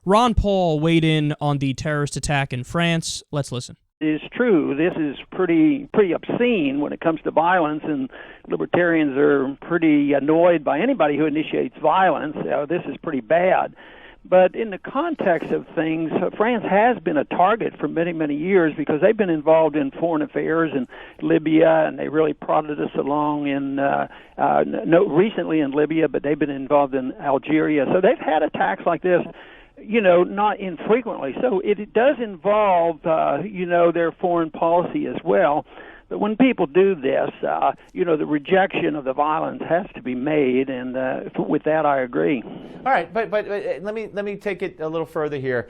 Ron Paul weighed in on the terrorist attack in France. Let's listen. Is true. This is pretty obscene when it comes to violence, and libertarians are pretty annoyed by anybody who initiates violence. This is pretty bad. But in the context of things, France has been a target for many, many years because they've been involved in foreign affairs in Libya, and they really prodded us along in recently in Libya, but they've been involved in Algeria. So they've had attacks like this, not infrequently. So it does involve, their foreign policy as well. But when people do this, the rejection of the violence has to be made, and with that, I agree. All right, but let me take it a little further here.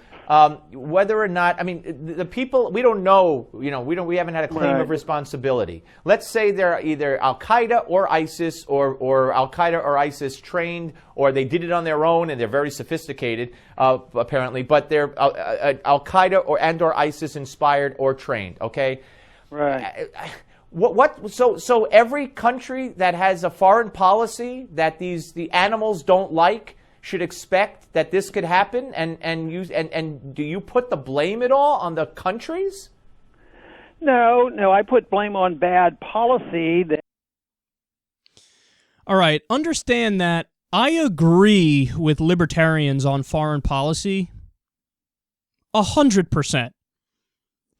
Whether or not, the people, we don't know, we haven't had a claim of responsibility. Let's say they're either al-qaeda or ISIS, or al-qaeda or ISIS trained, or they did it on their own and they're very sophisticated, apparently, but they're al-qaeda or ISIS inspired or trained. Okay. Right. So every country that has a foreign policy that the animals don't like should expect that this could happen, and do you put the blame at all on the countries? No, I put blame on bad policy. All right, understand that I agree with libertarians on foreign policy 100%.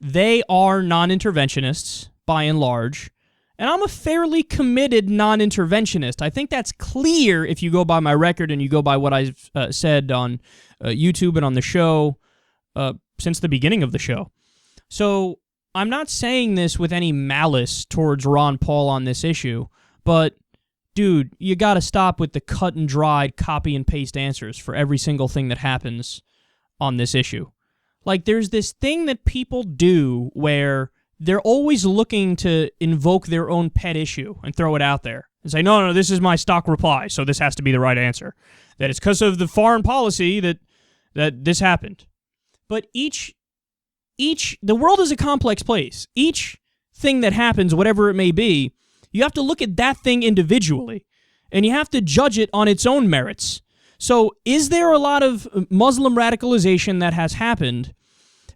They are non-interventionists, by and large, and I'm a fairly committed non-interventionist. I think that's clear if you go by my record and you go by what I've said on YouTube and on the show since the beginning of the show. So I'm not saying this with any malice towards Ron Paul on this issue, but, dude, you got to stop with the cut-and-dried copy-and-paste answers for every single thing that happens on this issue. Like, there's this thing that people do where they're always looking to invoke their own pet issue and throw it out there and say, no, this is my stock reply, so this has to be the right answer. That it's because of the foreign policy that this happened. But the world is a complex place. Each thing that happens, whatever it may be, you have to look at that thing individually, and you have to judge it on its own merits. So is there a lot of Muslim radicalization that has happened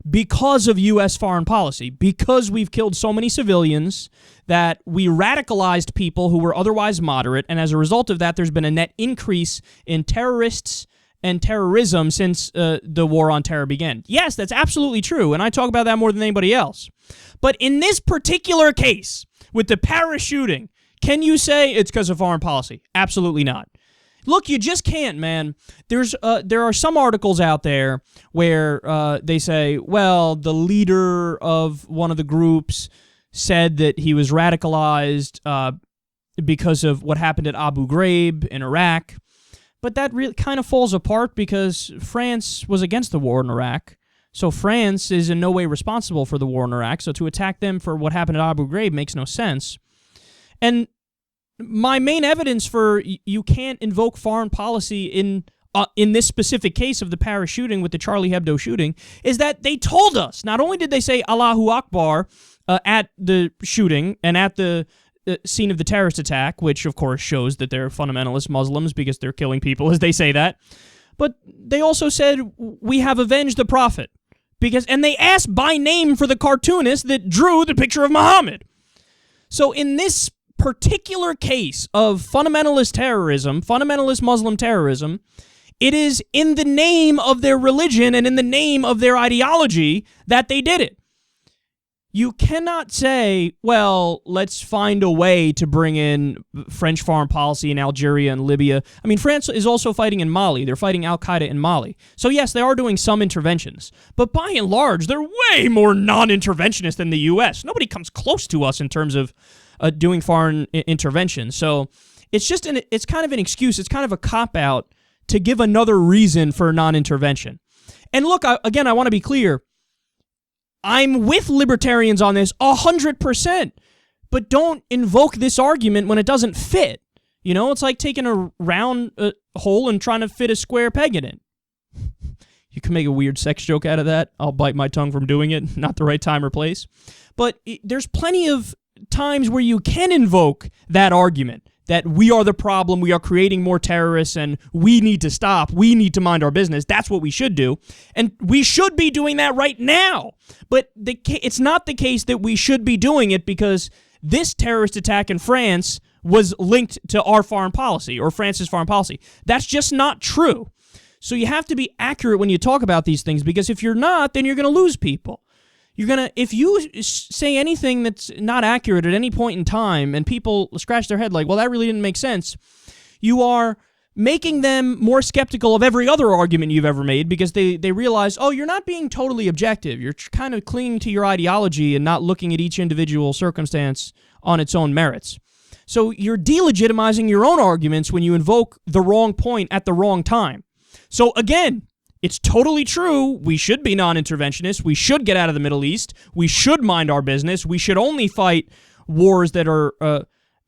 because of U.S. foreign policy? Because we've killed so many civilians that we radicalized people who were otherwise moderate, and as a result of that, there's been a net increase in terrorists and terrorism since the war on terror began. Yes, that's absolutely true, and I talk about that more than anybody else. But in this particular case, with the Paris shooting, can you say it's because of foreign policy? Absolutely not. Look, you just can't, man. There are some articles out there where they say, well, the leader of one of the groups said that he was radicalized because of what happened at Abu Ghraib in Iraq. But that really kind of falls apart because France was against the war in Iraq. So France is in no way responsible for the war in Iraq. So to attack them for what happened at Abu Ghraib makes no sense. And my main evidence for you can't invoke foreign policy in this specific case of the Paris shooting with the Charlie Hebdo shooting is that they told us. Not only did they say Allahu Akbar at the shooting and at the scene of the terrorist attack, which of course shows that they're fundamentalist Muslims because they're killing people as they say that, but they also said we have avenged the Prophet and they asked by name for the cartoonist that drew the picture of Muhammad. So in this particular case of fundamentalist terrorism, fundamentalist Muslim terrorism, it is in the name of their religion and in the name of their ideology that they did it. You cannot say, well, let's find a way to bring in French foreign policy in Algeria and Libya. I mean, France is also fighting in Mali. They're fighting al-qaeda in Mali. So yes, they are doing some interventions. But by and large, they're way more non-interventionist than the U.S. Nobody comes close to us in terms of doing foreign intervention. So it's just it's kind of an excuse. It's kind of a cop-out to give another reason for non-intervention. And look, I want to be clear. I'm with libertarians on this 100%, but don't invoke this argument when it doesn't fit. You know, it's like taking a round hole and trying to fit a square peg in it. You can make a weird sex joke out of that. I'll bite my tongue from doing it. Not the right time or place. But there's plenty of times where you can invoke that argument. that we are the problem, we are creating more terrorists, and we need to stop, we need to mind our business. That's what we should do. And we should be doing that right now. But it's not the case that we should be doing it because this terrorist attack in France was linked to our foreign policy or France's foreign policy. That's just not true. So you have to be accurate when you talk about these things, because if you're not, then you're going to lose people. If you say anything that's not accurate at any point in time and people scratch their head like, well, that really didn't make sense, you are making them more skeptical of every other argument you've ever made, because they realize, oh, you're not being totally objective. You're kind of clinging to your ideology and not looking at each individual circumstance on its own merits. So you're delegitimizing your own arguments when you invoke the wrong point at the wrong time. So again, it's totally true. We should be non-interventionists. We should get out of the Middle East. We should mind our business. We should only fight wars that are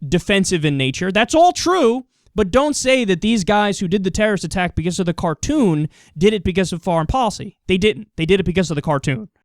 defensive in nature. That's all true, but don't say that these guys who did the terrorist attack because of the cartoon did it because of foreign policy. They didn't. They did it because of the cartoon.